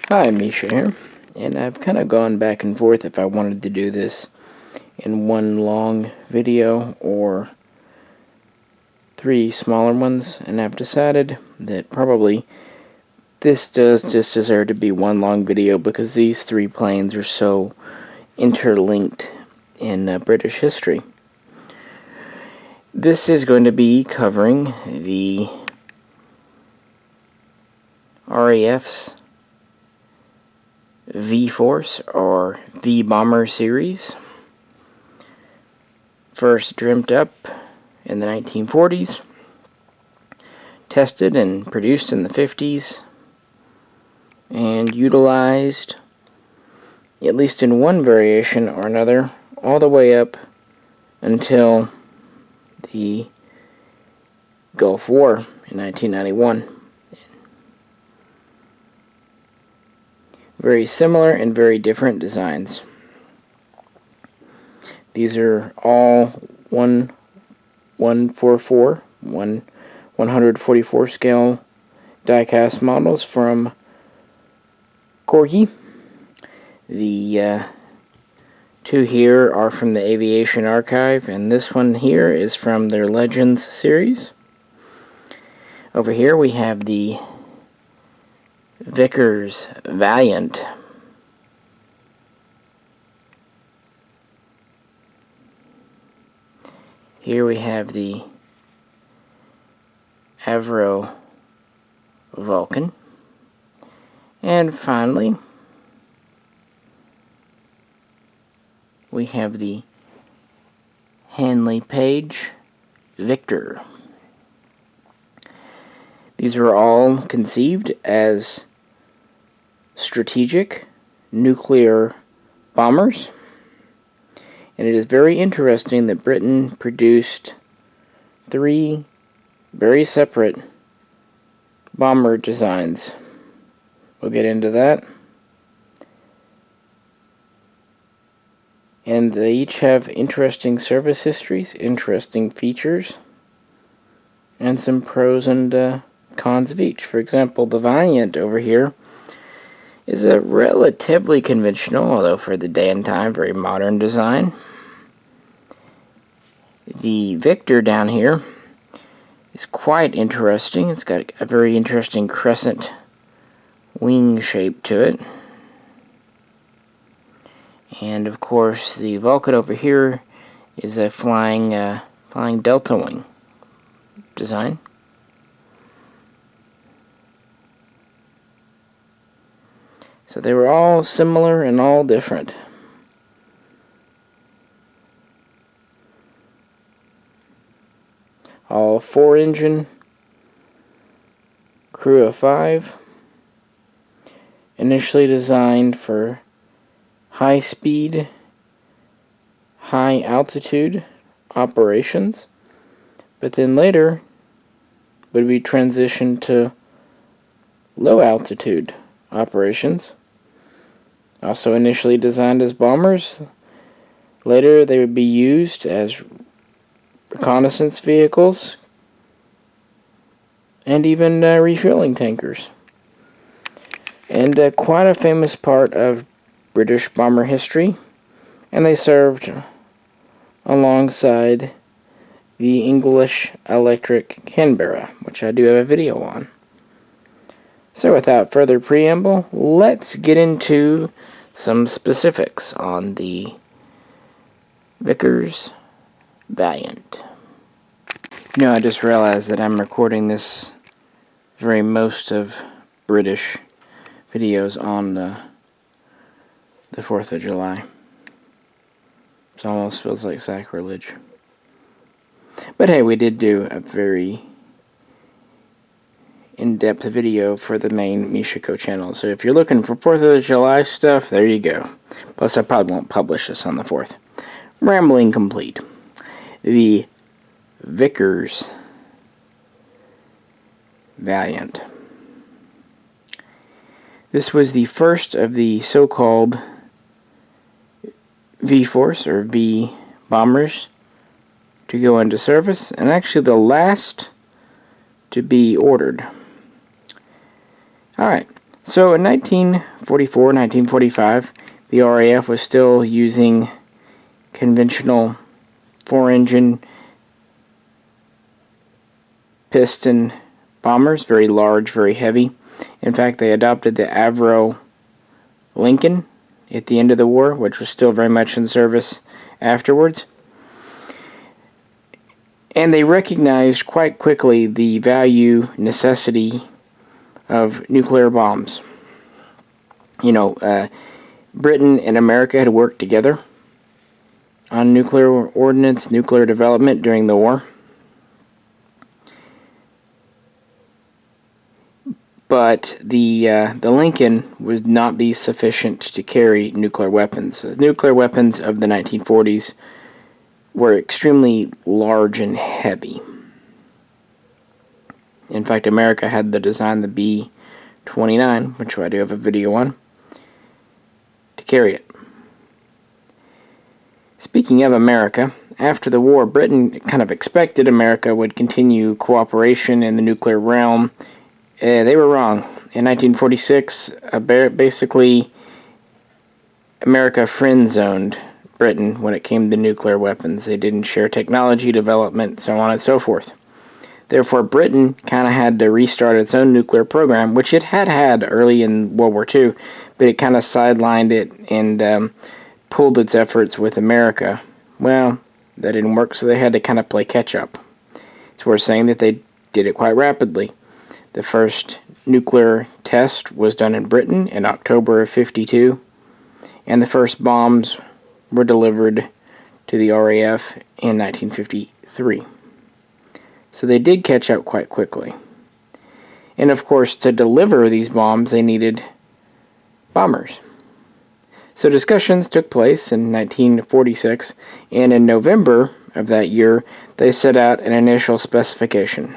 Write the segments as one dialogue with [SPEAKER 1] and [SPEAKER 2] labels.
[SPEAKER 1] Hi, Misha here, and I've kind of gone back and forth if I wanted to do this in one long video or three smaller ones, and I've decided that probably this does just deserve to be one long video because these three planes are so interlinked in British history. This is going to be covering the RAF's V-Force or V-Bomber series, first dreamt up in the 1940s, tested and produced in the 50s, and utilized, at least in one variation or another, all the way up until the Gulf War in 1991. Very similar and very different designs. These are all 144 scale diecast models from Corgi. The two here are from the Aviation Archive, and this one here is from their Legends series. Over here we have the Vickers Valiant. Here we have the Avro Vulcan. And finally, we have the Handley Page Victor. These were all conceived as strategic nuclear bombers, and it is very interesting that Britain produced three very separate bomber designs. We'll get into that. And they each have interesting service histories, interesting features, and some pros and cons of each. For example, the Valiant over here is a relatively conventional, although for the day and time, very modern design. The Victor down here is quite interesting. It's got a very interesting crescent wing shape to it. And of course, the Vulcan over here is a flying delta wing design. So they were all similar and all different. All 4-engine, crew of 5, initially designed for high speed, high altitude operations, but then later would be transitioned to low altitude operations. Also initially designed as bombers, later they would be used as reconnaissance vehicles and even refueling tankers. And quite a famous part of British bomber history, and they served alongside the English electric Canberra, which I do have a video on. So without further preamble, let's get into some specifics on the Vickers Valiant. You know, I just realized that I'm recording this very most of British videos on the 4th of July. It almost feels like sacrilege. But hey, we did do a very in-depth video for the main Mishaco channel. So if you're looking for 4th of July stuff, there you go. Plus, I probably won't publish this on the 4th. Rambling complete. The Vickers Valiant. This was the first of the so-called V-Force or V-Bombers to go into service, and actually the last to be ordered. Alright, So in 1944, 1945, the RAF was still using conventional 4-engine piston bombers, very large, very heavy. In fact, they adopted the Avro Vulcan at the end of the war, which was still very much in service afterwards. And they recognized quite quickly the value, necessity of nuclear bombs. Britain and America had worked together on nuclear ordnance, nuclear development during the war. But the Lincoln would not be sufficient to carry nuclear weapons. The nuclear weapons of the 1940s were extremely large and heavy. In fact, America had the design, the B-29, which I do have a video on, to carry it. Speaking of America, after the war, Britain kind of expected America would continue cooperation in the nuclear realm. They were wrong. In 1946, basically, America friend-zoned Britain when it came to nuclear weapons. They didn't share technology development, so on and so forth. Therefore, Britain kind of had to restart its own nuclear program, which it had early in World War II, but it kind of sidelined it and pulled its efforts with America. Well, that didn't work, so they had to kind of play catch-up. It's worth saying that they did it quite rapidly. The first nuclear test was done in Britain in October of '52, and the first bombs were delivered to the RAF in 1953. So they did catch up quite quickly. And of course, to deliver these bombs, they needed bombers. So discussions took place in 1946, and in November of that year, they set out an initial specification.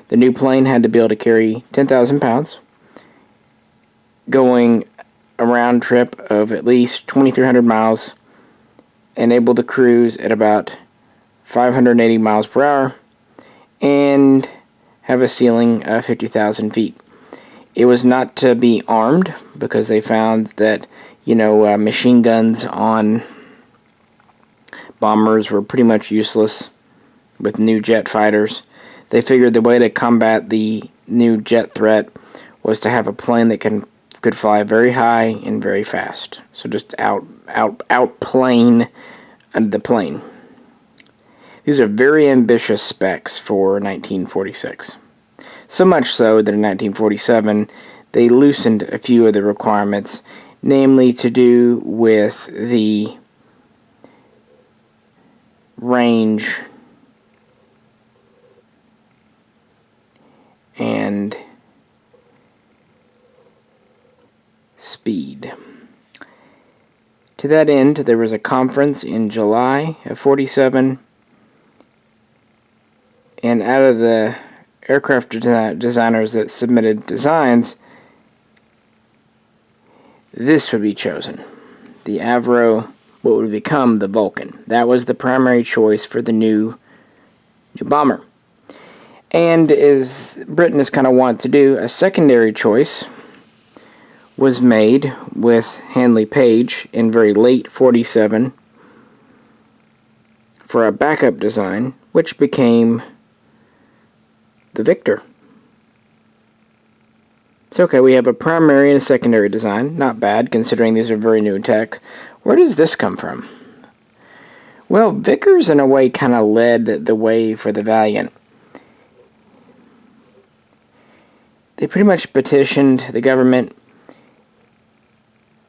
[SPEAKER 1] The new plane had to be able to carry 10,000 pounds, going a round trip of at least 2,300 miles, and able to cruise at about 580 miles per hour, and have a ceiling of 50,000 feet. It was not to be armed, because they found that, machine guns on bombers were pretty much useless with new jet fighters. They figured the way to combat the new jet threat was to have a plane that could fly very high and very fast. So just outplane the plane. These are very ambitious specs for 1946. So much so that in 1947 they loosened a few of the requirements, namely to do with the range and speed. To that end, there was a conference in July of '47, and out of the aircraft designers that submitted designs, this would be chosen. The Avro, what would become the Vulcan. That was the primary choice for the new bomber. And as Britain has kind of wanted to do, a secondary choice was made with Handley Page in very late '47 for a backup design, which became the Victor. It's okay, we have a primary and a secondary design. Not bad, considering these are very new tech. Where does this come from? Well, Vickers, in a way, kind of led the way for the Valiant. They pretty much petitioned the government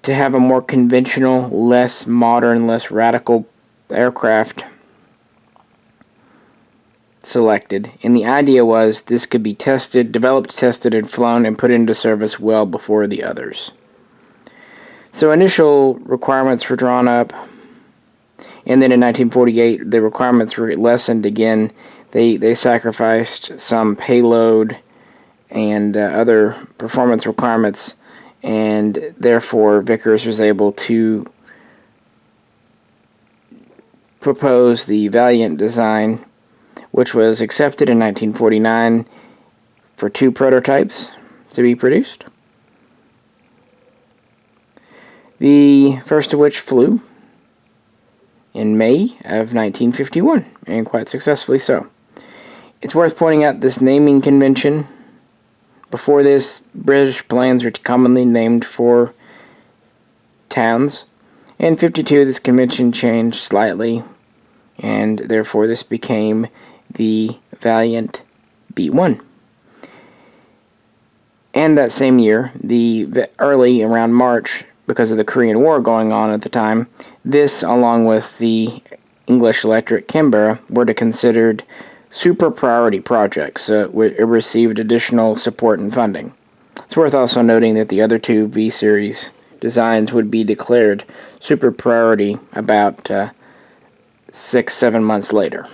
[SPEAKER 1] to have a more conventional, less modern, less radical aircraft selected. And the idea was this could be developed, tested, and flown and put into service well before the others. So initial requirements were drawn up, and then in 1948 the requirements were lessened again. They sacrificed some payload and other performance requirements, and therefore Vickers was able to propose the Valiant design, which was accepted in 1949 for 2 prototypes to be produced. the first of which flew in May of 1951, and quite successfully so. It's worth pointing out this naming convention. Before this, British planes were commonly named for towns. In 52, this convention changed slightly, and therefore this became the Valiant B-1. And that same year, early around March, because of the Korean War going on at the time, this, along with the English Electric Canberra, were considered super priority projects. It received additional support and funding. It's worth also noting that the other two V-Series designs would be declared super priority about 6-7 months later.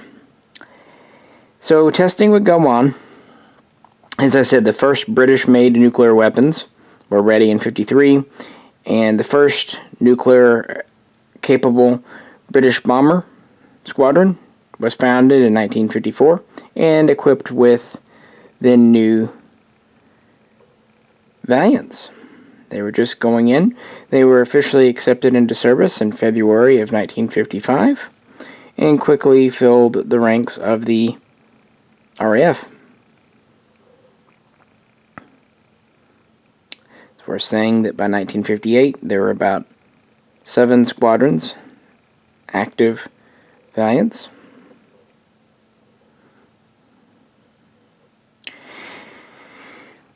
[SPEAKER 1] So testing would go on. As I said, the first British-made nuclear weapons were ready in 1953, and the first nuclear-capable British bomber squadron was founded in 1954 and equipped with the new Valiants. They were just going in. They were officially accepted into service in February of 1955 and quickly filled the ranks of the RAF. It's worth saying that by 1958 there were about 7 squadrons, active Valiants.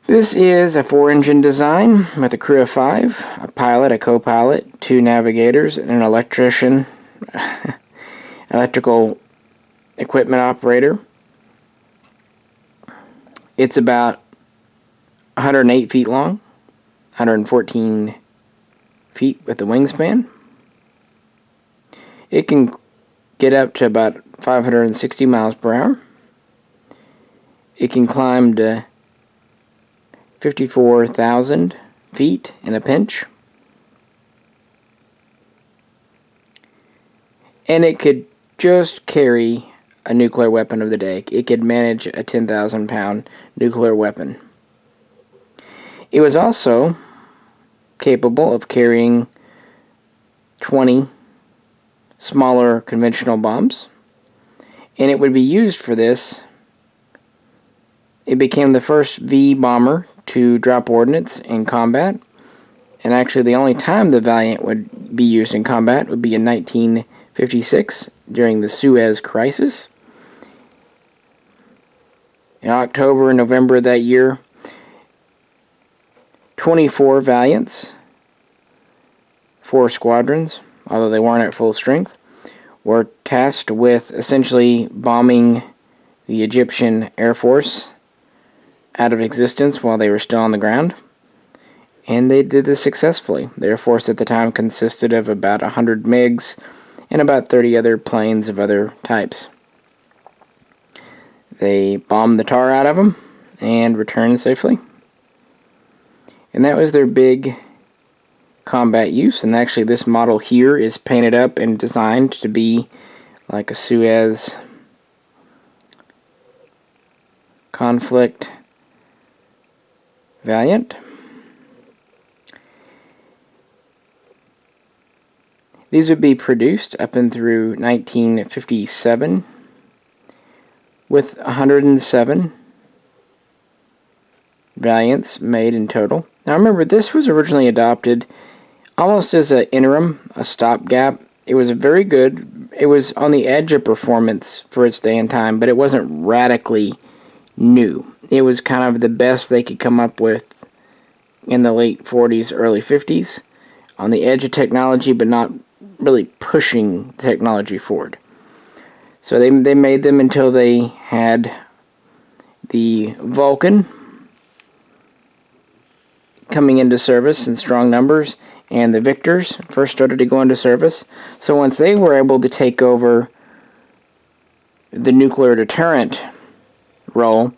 [SPEAKER 1] This is a 4-engine design with a crew of 5, a pilot, a co-pilot, 2 navigators, and an electrician, electrical equipment operator. It's about 108 feet long, 114 feet with the wingspan. It can get up to about 560 miles per hour. It can climb to 54,000 feet in a pinch. And it could just carry a nuclear weapon of the day. It could manage a 10,000 pound nuclear weapon. It was also capable of carrying 20 smaller conventional bombs, and it would be used for this. It became the first V bomber to drop ordnance in combat, and actually the only time the Valiant would be used in combat would be in 1956 during the Suez Crisis. In October and November of that year, 24 Valiants, 4 squadrons, although they weren't at full strength, were tasked with essentially bombing the Egyptian Air Force out of existence while they were still on the ground. And they did this successfully. The Air Force at the time consisted of about 100 MiGs and about 30 other planes of other types. They bombed the tar out of them and returned safely. And that was their big combat use. And actually this model here is painted up and designed to be like a Suez conflict Valiant. These would be produced up and through 1957 with 107 Valiants made in total. Now remember, this was originally adopted almost as an interim, a stopgap. It was very good. It was on the edge of performance for its day and time, but it wasn't radically new. It was kind of the best they could come up with in the late 40s, early 50s, on the edge of technology, but not really pushing the technology forward. So they made them until they had the Vulcan coming into service in strong numbers, and the Victors first started to go into service. So once they were able to take over the nuclear deterrent role,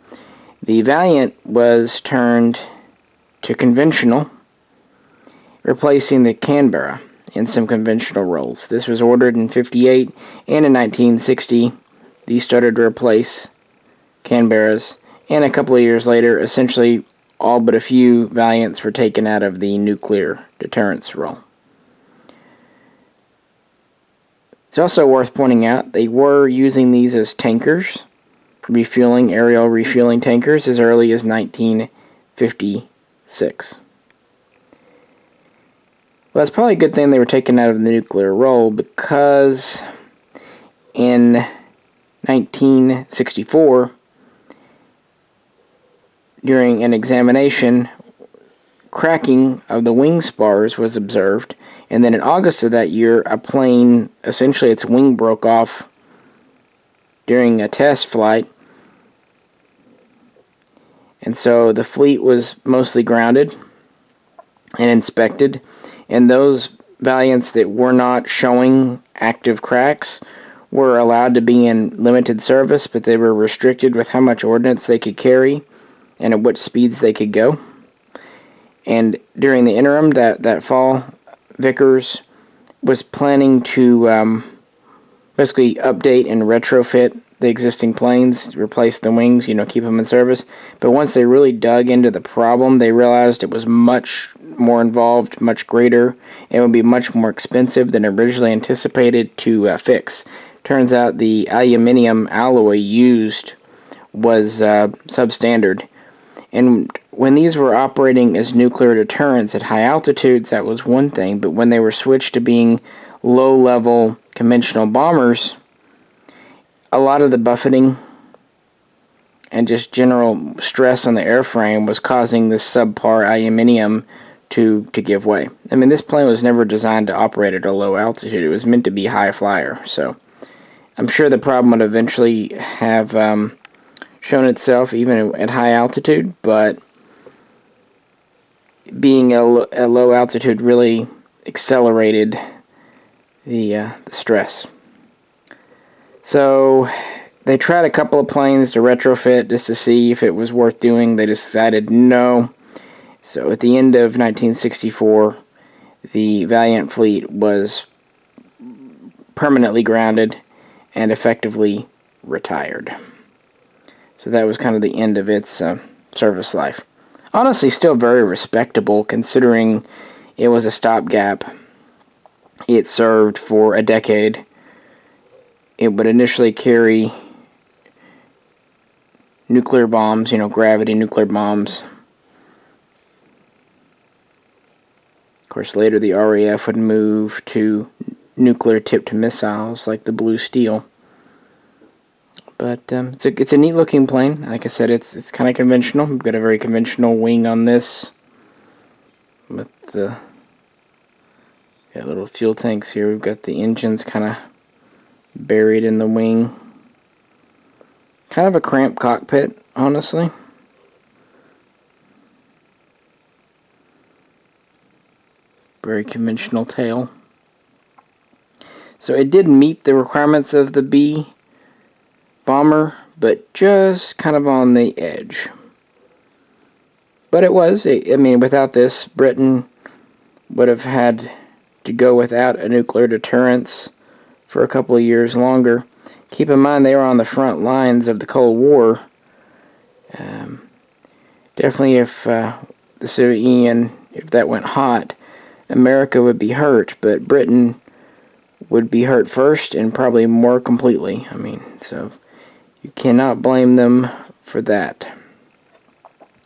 [SPEAKER 1] the Valiant was turned to conventional, replacing the Canberra in some conventional roles. This was ordered in 1958, and in 1960 these started to replace Canberras, and a couple of years later essentially all but a few Valiants were taken out of the nuclear deterrence role. It's also worth pointing out they were using these as tankers, aerial refueling tankers as early as 1956. Well, it's probably a good thing they were taken out of the nuclear role, because in 1964, during an examination, cracking of the wing spars was observed, and then in August of that year, a plane, essentially its wing broke off during a test flight, and so the fleet was mostly grounded and inspected, and those Valiants that were not showing active cracks were allowed to be in limited service, but they were restricted with how much ordnance they could carry and at what speeds they could go. And during the interim, that fall, Vickers was planning to basically update and retrofit the existing planes, replace the wings, keep them in service. But once they really dug into the problem, they realized it was much more involved, much greater, and would be much more expensive than originally anticipated to fix. Turns out the aluminum alloy used was substandard. And when these were operating as nuclear deterrents at high altitudes, that was one thing, but when they were switched to being low-level conventional bombers, a lot of the buffeting and just general stress on the airframe was causing this subpar aluminum to give way. I mean, this plane was never designed to operate at a low altitude. It was meant to be high flyer, so I'm sure the problem would eventually have shown itself even at high altitude, but being a low altitude really accelerated the stress. So they tried a couple of planes to retrofit just to see if it was worth doing. They decided no. So at the end of 1964, the Valiant fleet was permanently grounded and effectively retired. So that was kind of the end of its service life. Honestly, still very respectable considering it was a stopgap. It served for a decade. It would initially carry nuclear bombs, gravity nuclear bombs. Of course, later the RAF would move to nuclear-tipped missiles like the Blue Steel. But it's a neat-looking plane. Like I said, it's kind of conventional. We've got a very conventional wing on this, with the little fuel tanks here. We've got the engines kind of buried in the wing. Kind of a cramped cockpit, honestly. Very conventional tail. So it did meet the requirements of the B bomber, but just kind of on the edge. But it was, without this, Britain would have had to go without a nuclear deterrence for a couple of years longer. Keep in mind, they were on the front lines of the Cold War. Definitely if the Soviet Union, if that went hot, America would be hurt, but Britain would be hurt first and probably more completely. So you cannot blame them for that.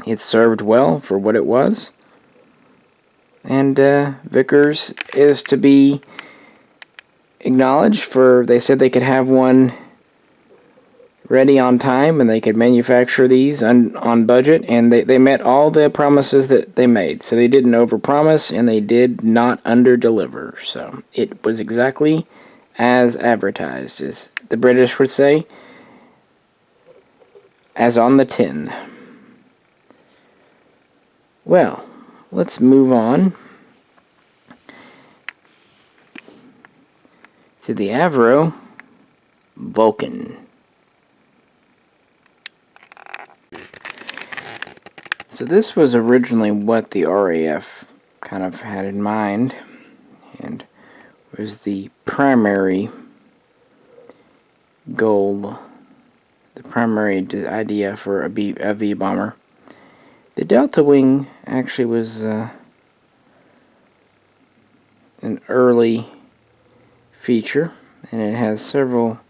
[SPEAKER 1] It served well for what it was. And Vickers is to be acknowledged for, they said they could have one ready on time and they could manufacture these on budget, and they met all the promises that they made. So they didn't overpromise and they did not underdeliver. So it was exactly as advertised, as the British would say, as on the tin. Well, let's move on to the Avro Vulcan. So this was originally what the RAF kind of had in mind, and was the primary goal, the primary idea for a V bomber. The Delta Wing actually was an early feature, and it has several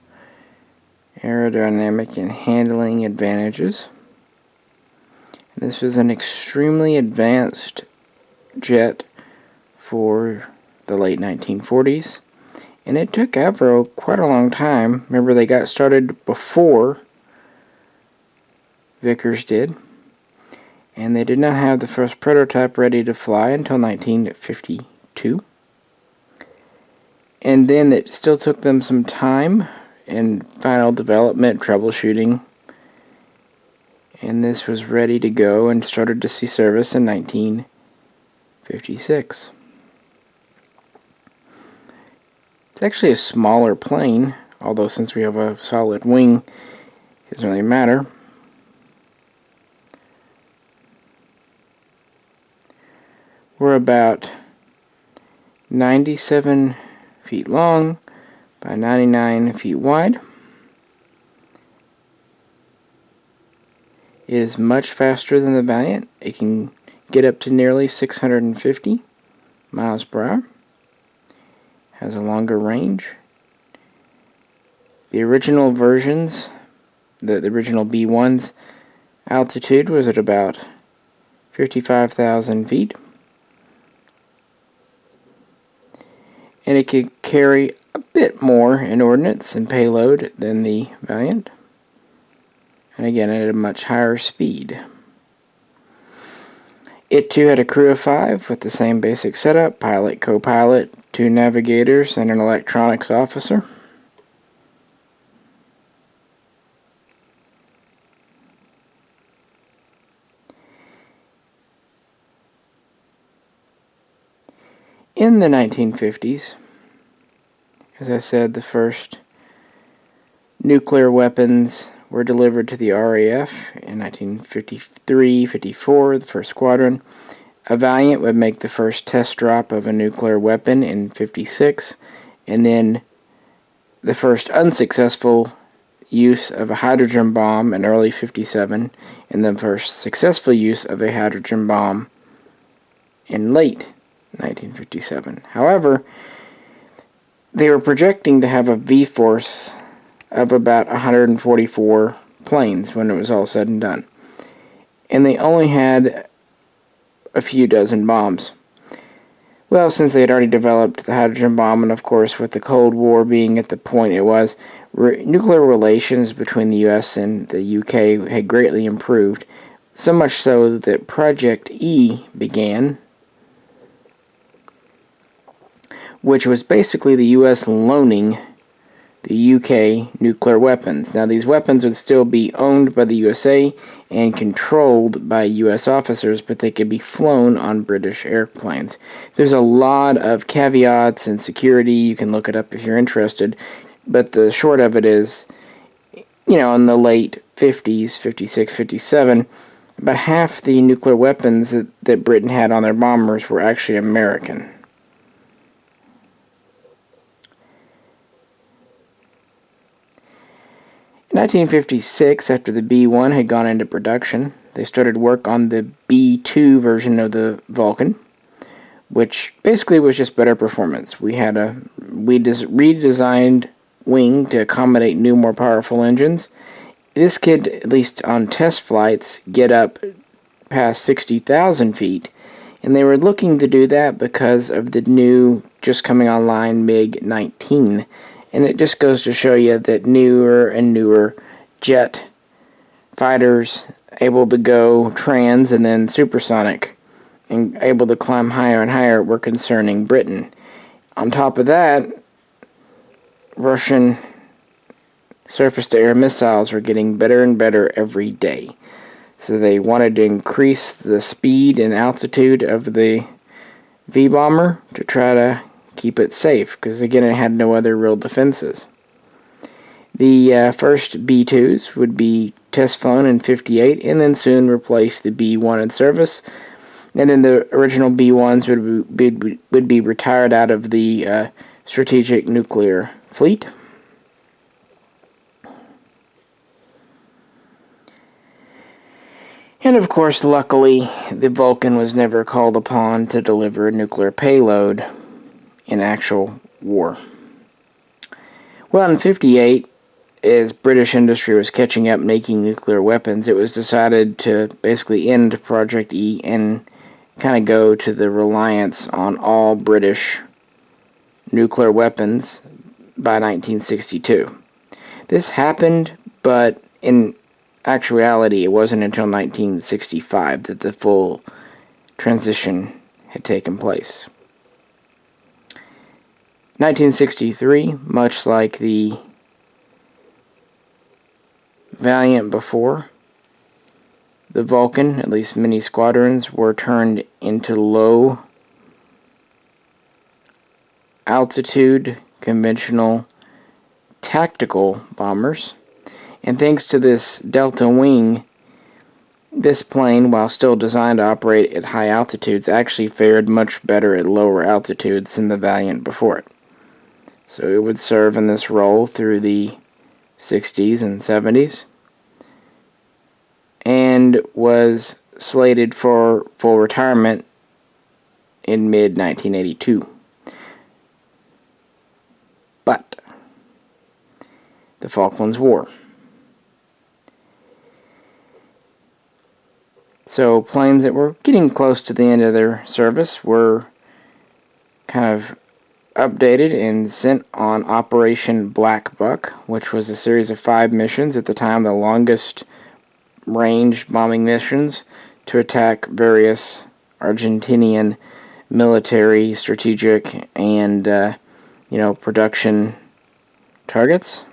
[SPEAKER 1] aerodynamic and handling advantages. This was an extremely advanced jet for the late 1940s, and it took Avro quite a long time. Remember, they got started before Vickers did, and they did not have the first prototype ready to fly until 1952. And then it still took them some time in final development, troubleshooting, and this was ready to go and started to see service in 1956. It's actually a smaller plane, although since we have a solid wing, it doesn't really matter. We're about 97 feet long by 99 feet wide. It is much faster than the Valiant. It can get up to nearly 650 miles per hour. Has a longer range. The original versions, the original B1's altitude was at about 55,000 feet. And it could carry a bit more in ordnance and payload than the Valiant. And again, at a much higher speed. It too had a crew of 5 with the same basic setup: pilot, co-pilot, 2 navigators, and an electronics officer. In the 1950s, as I said, the first nuclear weapons were delivered to the RAF in 1953-54, the first squadron. A Valiant would make the first test drop of a nuclear weapon in 56, and then the first unsuccessful use of a hydrogen bomb in early 57, and the first successful use of a hydrogen bomb in late 1957. However, they were projecting to have a V-force of about 144 planes when it was all said and done. And they only had a few dozen bombs. Well, since they had already developed the hydrogen bomb, and of course with the Cold War being at the point it was, nuclear relations between the US and the UK had greatly improved, so much so that Project E began, which was basically the US loaning the UK nuclear weapons. Now, these weapons would still be owned by the USA and controlled by US officers, but they could be flown on British airplanes. There's a lot of caveats and security. You can look it up if you're interested. But the short of it is, in the late 50s, 56, 57, about half the nuclear weapons that Britain had on their bombers were actually American. In 1956, after the B-1 had gone into production, they started work on the B-2 version of the Vulcan, which basically was just better performance. We had a redesigned wing to accommodate new, more powerful engines. This could, at least on test flights, get up past 60,000 feet, and they were looking to do that because of the new, just coming online MiG-19. And it just goes to show you that newer and newer jet fighters able to go trans and then supersonic and able to climb higher and higher were concerning Britain. On top of that, Russian surface-to-air missiles were getting better and better every day. So they wanted to increase the speed and altitude of the V-bomber to try to keep it safe, because again it had no other real defenses. The first B-2s would be test flown in 58 and then soon replace the B-1 in service, and then the original B-1s would be retired out of the strategic nuclear fleet. And of course, luckily, the Vulcan was never called upon to deliver a nuclear payload in actual war. Well, in 58, as British industry was catching up making nuclear weapons, it was decided to basically end Project E and kind of go to the reliance on all British nuclear weapons by 1962. This happened, but in actuality, it wasn't until 1965 that the full transition had taken place. 1963, much like the Valiant before, the Vulcan, at least many squadrons, were turned into low altitude conventional tactical bombers. And thanks to this delta wing, this plane, while still designed to operate at high altitudes, actually fared much better at lower altitudes than the Valiant before it. So it would serve in this role through the 60s and 70s, and was slated for full retirement in mid-1982. But the Falklands War. So planes that were getting close to the end of their service were kind of updated and sent on Operation Black Buck, which was a series of 5 missions, at the time the longest range bombing missions, to attack various Argentinian military, strategic, and production targets.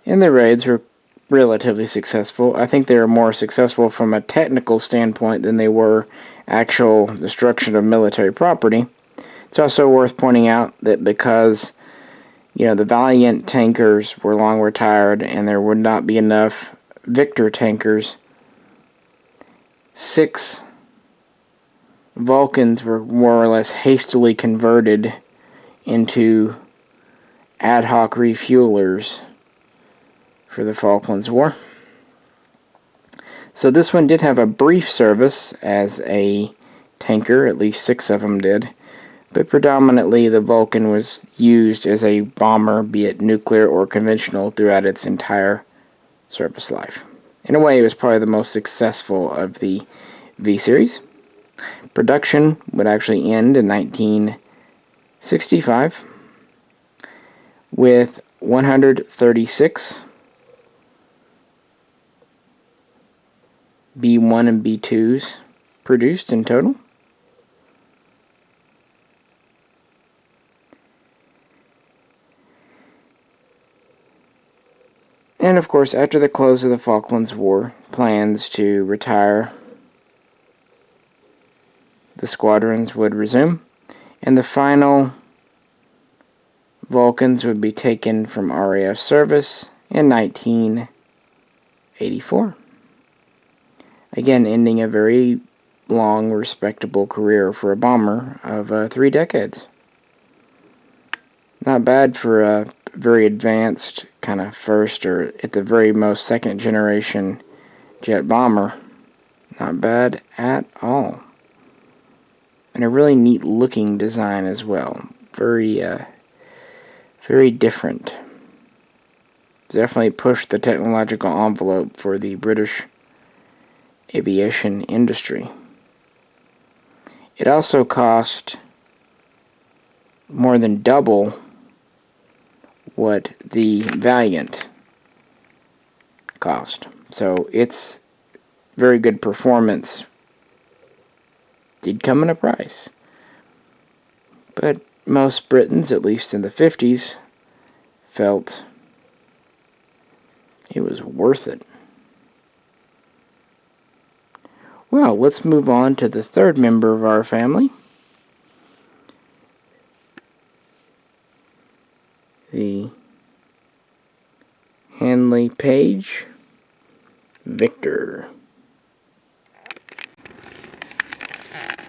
[SPEAKER 1] And the raids were relatively successful. I think they were more successful from a technical standpoint than they were actual destruction of military property. It's also worth pointing out that because the Valiant tankers were long retired and there would not be enough Victor tankers, 6 Vulcans were more or less hastily converted into ad hoc refuelers for the Falklands War. So this one did have a brief service as a tanker, at least 6 of them did, but predominantly the Vulcan was used as a bomber, be it nuclear or conventional, throughout its entire service life. In a way, it was probably the most successful of the V-series. Production would actually end in 1965 with 136 B1 and B2s produced in total. And of course, after the close of the Falklands War, plans to retire the squadrons would resume, and the final Vulcans would be taken from RAF service in 1984. Again, ending a very long, respectable career for a bomber of 3 decades. Not bad for a very advanced kind of first, or at the very most second generation jet bomber. Not bad at all. And a really neat looking design as well. Very different. Definitely pushed the technological envelope for the British aviation industry. It also cost more than double what the Valiant cost. So its very good performance did come at a price. But most Britons, at least in the 50s, felt it was worth it. Well, let's move on to the third member of our family. The Handley Page Victor.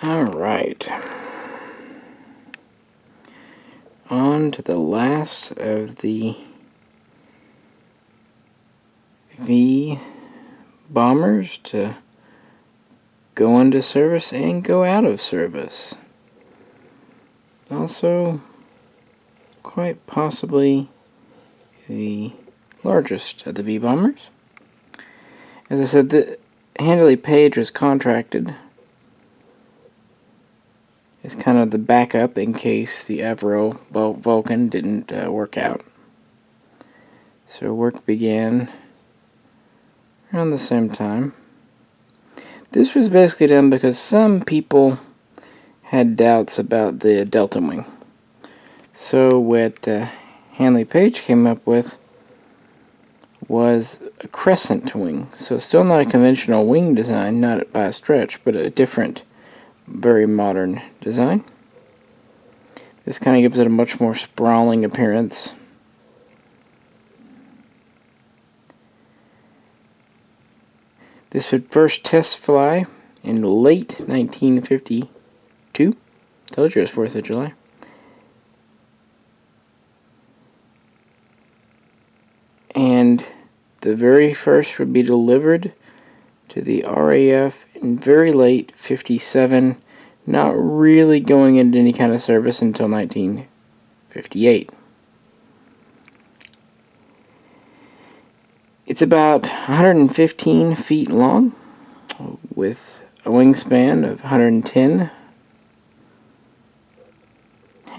[SPEAKER 1] Alright. On to the last of the V bombers to go into service and go out of service. Also, quite possibly the largest of the B-bombers. As I said, the Handley Page was contracted as kind of the backup in case the Avro Vulcan didn't work out. So work began around the same time. This was basically done because some people had doubts about the Delta Wing. So what Handley Page came up with was a crescent wing. So still not a conventional wing design, not by a stretch, but a different, very modern design. This kind of gives it a much more sprawling appearance. This would first test fly in late 1952. Told you it was 4th of July. And the very first would be delivered to the RAF in very late 57, not really going into any kind of service until 1958. It's about 115 feet long, with a wingspan of 110.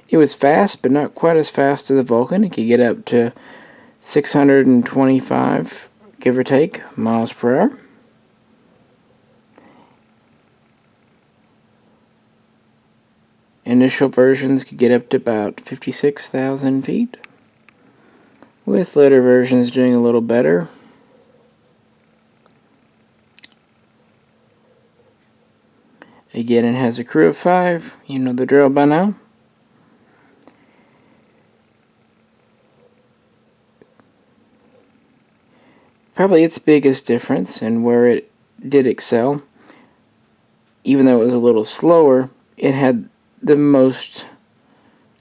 [SPEAKER 1] It was fast, but not quite as fast as the Vulcan. It could get up to 625, give or take, miles per hour. Initial versions could get up to about 56,000 feet, with later versions doing a little better. Again, it has a crew of 5. You know the drill by now. Probably its biggest difference, and where it did excel, even though it was a little slower, it had the most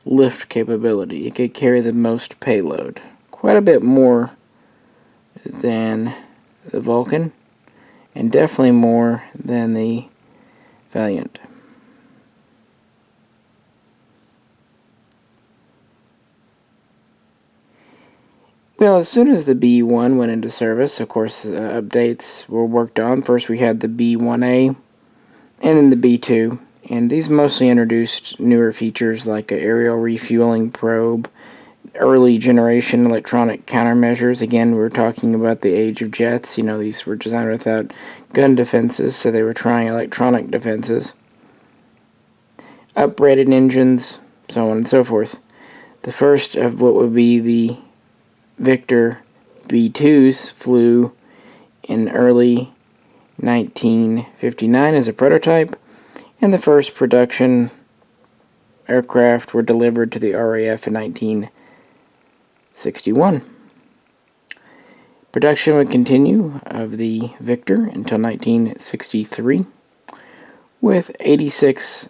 [SPEAKER 1] lift capability. It could carry the most payload. Quite a bit more than the Vulcan, and definitely more than the Valiant. Well, as soon as the B1 went into service, of course, updates were worked on. First we had the B1A, and then the B2, and these mostly introduced newer features like an aerial refueling probe, early generation electronic countermeasures. Again, we're talking about the age of jets. You know, these were designed without gun defenses, so they were trying electronic defenses. Upgraded engines, so on and so forth. The first of what would be the Victor B2s flew in early 1959 as a prototype, and the first production aircraft were delivered to the RAF in 1961. Production would continue of the Victor until 1963, with 86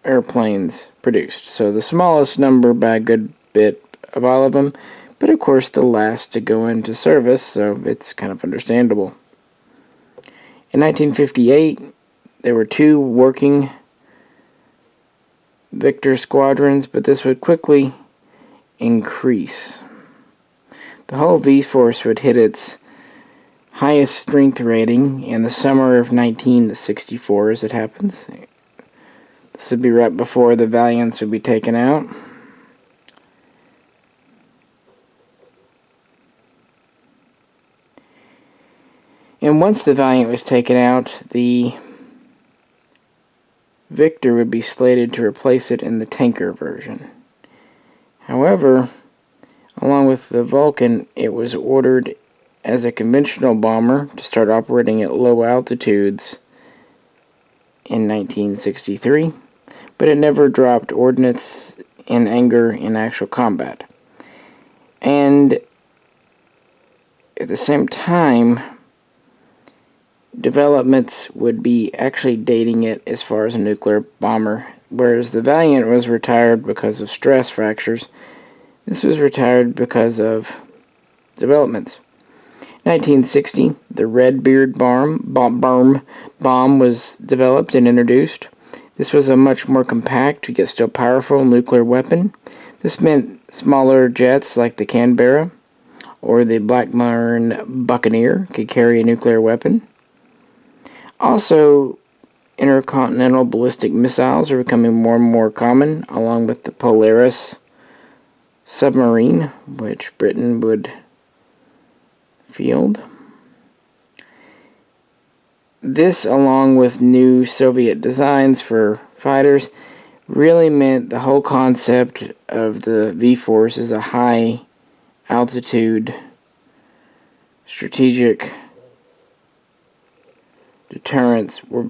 [SPEAKER 1] airplanes produced. So the smallest number by a good bit of all of them, but of course the last to go into service, so it's kind of understandable. In 1958, there were 2 working Vickers Squadrons, but this would quickly increase. The whole V-Force would hit its highest strength rating in the summer of 1964, as it happens. This would be right before the Valiants would be taken out. And once the Valiant was taken out, the Victor would be slated to replace it in the tanker version. However, along with the Vulcan, it was ordered as a conventional bomber to start operating at low altitudes in 1963, but it never dropped ordnance in anger in actual combat. And at the same time, developments would be actually dating it as far as a nuclear bomber. Whereas the Valiant was retired because of stress fractures, this was retired because of developments. 1960, the Redbeard bomb was developed and introduced. This was a much more compact, yet still powerful nuclear weapon. This meant smaller jets like the Canberra or the Blackburn Buccaneer could carry a nuclear weapon. Also, intercontinental ballistic missiles are becoming more and more common, along with the Polaris submarine, which Britain would field. This, along with new Soviet designs for fighters, really meant the whole concept of the V-Force as a high-altitude strategic deterrence were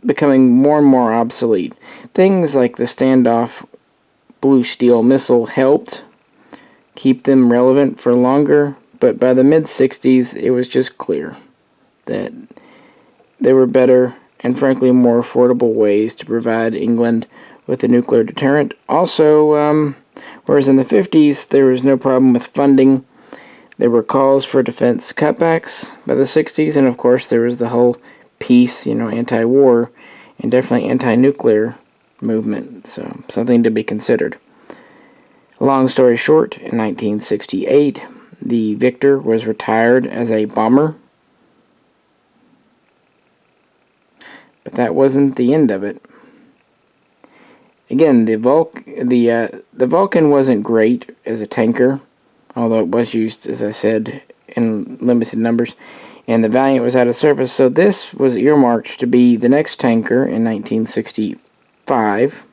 [SPEAKER 1] becoming more and more obsolete. Things like the standoff Blue Steel missile helped keep them relevant for longer, but by the mid-60s it was just clear that there were better and frankly more affordable ways to provide England with a nuclear deterrent. Also, whereas in the 50s there was no problem with funding, there were calls for defense cutbacks by the 60s, and of course there was the whole peace, anti-war, and definitely anti-nuclear movement, so something to be considered. Long story short, in 1968, the Victor was retired as a bomber. But that wasn't the end of it. Again, the Vulcan wasn't great as a tanker, although it was used, as I said, in limited numbers, and the Valiant was out of service, so this was earmarked to be the next tanker in 1965.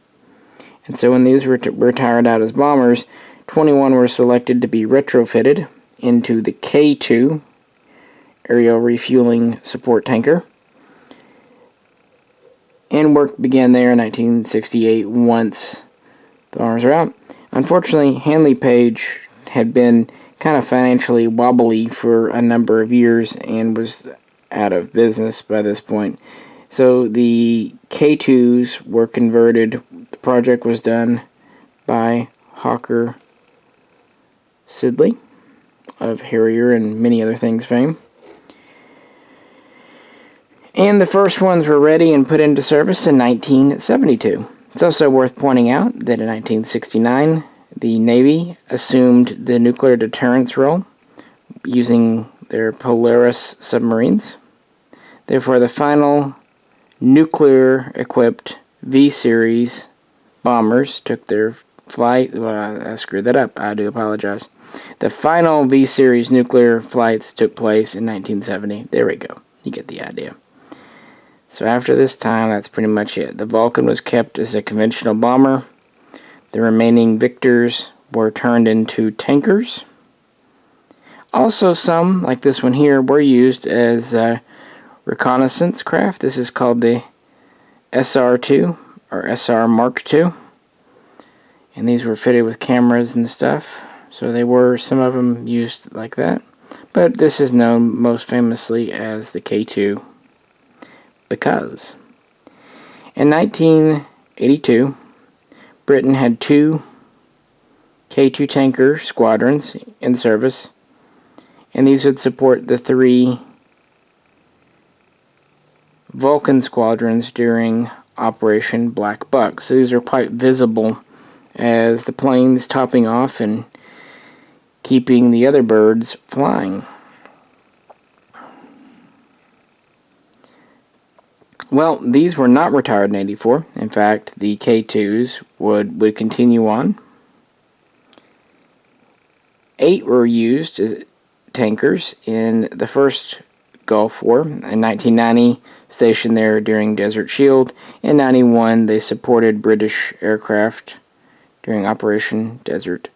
[SPEAKER 1] And so when these were retired out as bombers, 21 were selected to be retrofitted into the K2 aerial refueling support tanker. And work began there in 1968 once the bombers were out. Unfortunately, Handley Page had been kind of financially wobbly for a number of years and was out of business by this point. So the K2s were converted. The project was done by Hawker Siddeley of Harrier and many other things fame. And the first ones were ready and put into service in 1972. It's also worth pointing out that in 1969, the Navy assumed the nuclear deterrence role using their Polaris submarines. Therefore, the final nuclear-equipped V-series bombers took their flight. Well, I screwed that up. I do apologize. The final V-series nuclear flights took place in 1970. There we go. You get the idea. So after this time, that's pretty much it. The Vulcan was kept as a conventional bomber. The remaining Victors were turned into tankers. Also, some, like this one here, were used as reconnaissance craft. This is called the SR-2 or SR Mark II. And these were fitted with cameras and stuff. So they were, some of them, used like that. But this is known most famously as the K2 because in 1982, Britain had 2 K2 tanker squadrons in service, and these would support the 3 Vulcan squadrons during Operation Black Buck. So these are quite visible as the planes topping off and keeping the other birds flying. Well, these were not retired in 84. In fact, the K2s would continue on. 8 were used as tankers in the first Gulf War. In 1990, stationed there during Desert Shield. In 91, they supported British aircraft during Operation Desert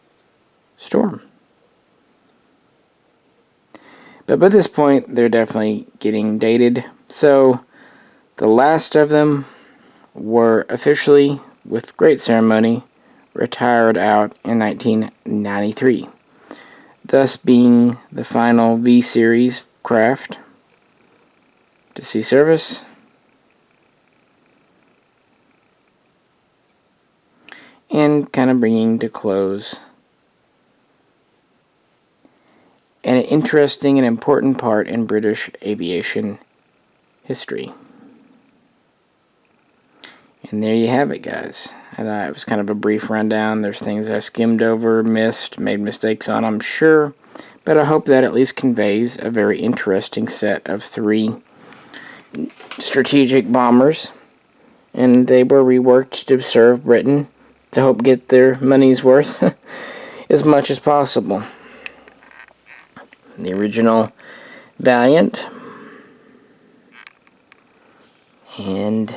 [SPEAKER 1] Storm. But by this point, they're definitely getting dated. So the last of them were officially, with great ceremony, retired out in 1993, thus being the final V-series craft to see service. And kind of bringing to close an interesting and important part in British aviation history. And there you have it, guys. And it was kind of a brief rundown. There's things I skimmed over, missed, made mistakes on, I'm sure. But I hope that at least conveys a very interesting set of 3 strategic bombers. And they were reworked to serve Britain to hope get their money's worth as much as possible. The original Valiant. And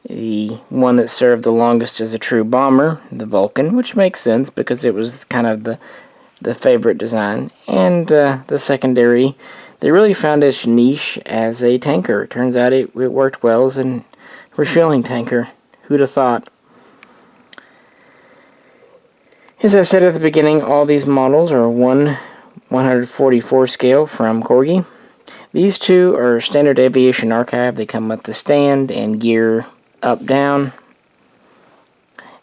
[SPEAKER 1] the one that served the longest as a true bomber, the Vulcan, which makes sense because it was kind of the favorite design. And the secondary, they really found its niche as a tanker. It turns out it worked well as a refueling tanker. Who'd have thought? As I said at the beginning, all these models are 1/144 scale from Corgi. These 2 are standard aviation archive. They come with the stand and gear up, down.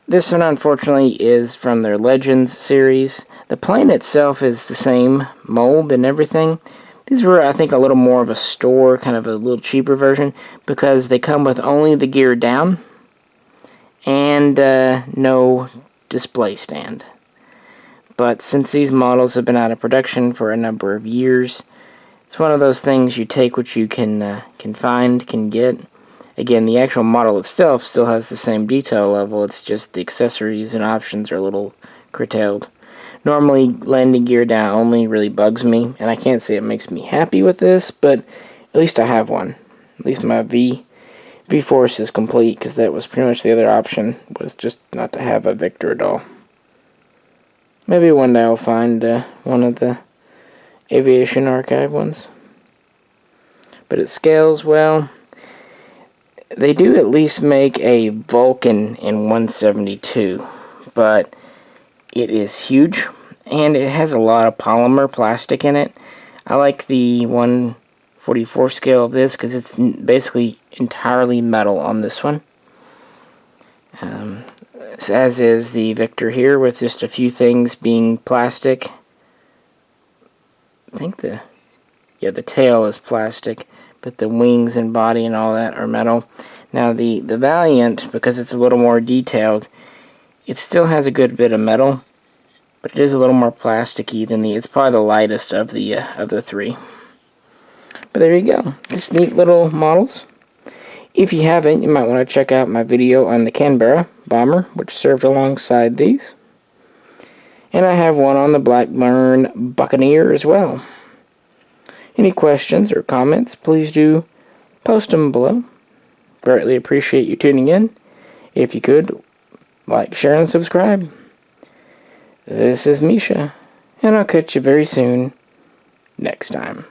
[SPEAKER 1] This one, unfortunately, is from their Legends series. The plane itself is the same mold and everything. These were, I think, a little more of a store, kind of a little cheaper version, because they come with only the gear down and no display stand. But since these models have been out of production for a number of years, it's one of those things you take what you can find, can get. Again, the actual model itself still has the same detail level, it's just the accessories and options are a little curtailed. Normally, landing gear down only really bugs me, and I can't say it makes me happy with this, but at least I have one. At least my V-Force is complete, because that was pretty much the other option, was just not to have a Victor at all. Maybe one day I'll find one of the Aviation Archive ones. But it scales well. They do at least make a Vulcan in 172, but it is huge, and it has a lot of polymer plastic in it. I like the 1/44 scale of this because it's basically entirely metal on this one. As is the Victor here, with just a few things being plastic. I think the tail is plastic, but the wings and body and all that are metal. Now the Valiant, because it's a little more detailed, it still has a good bit of metal, but it is a little more plasticky than it's probably the lightest of the 3. But there you go, just neat little models. If you haven't, you might want to check out my video on the Canberra Bomber, which served alongside these. And I have one on the Blackburn Buccaneer as well. Any questions or comments, please do post them below. Greatly appreciate you tuning in. If you could, like, share, and subscribe. This is Misha, and I'll catch you very soon next time.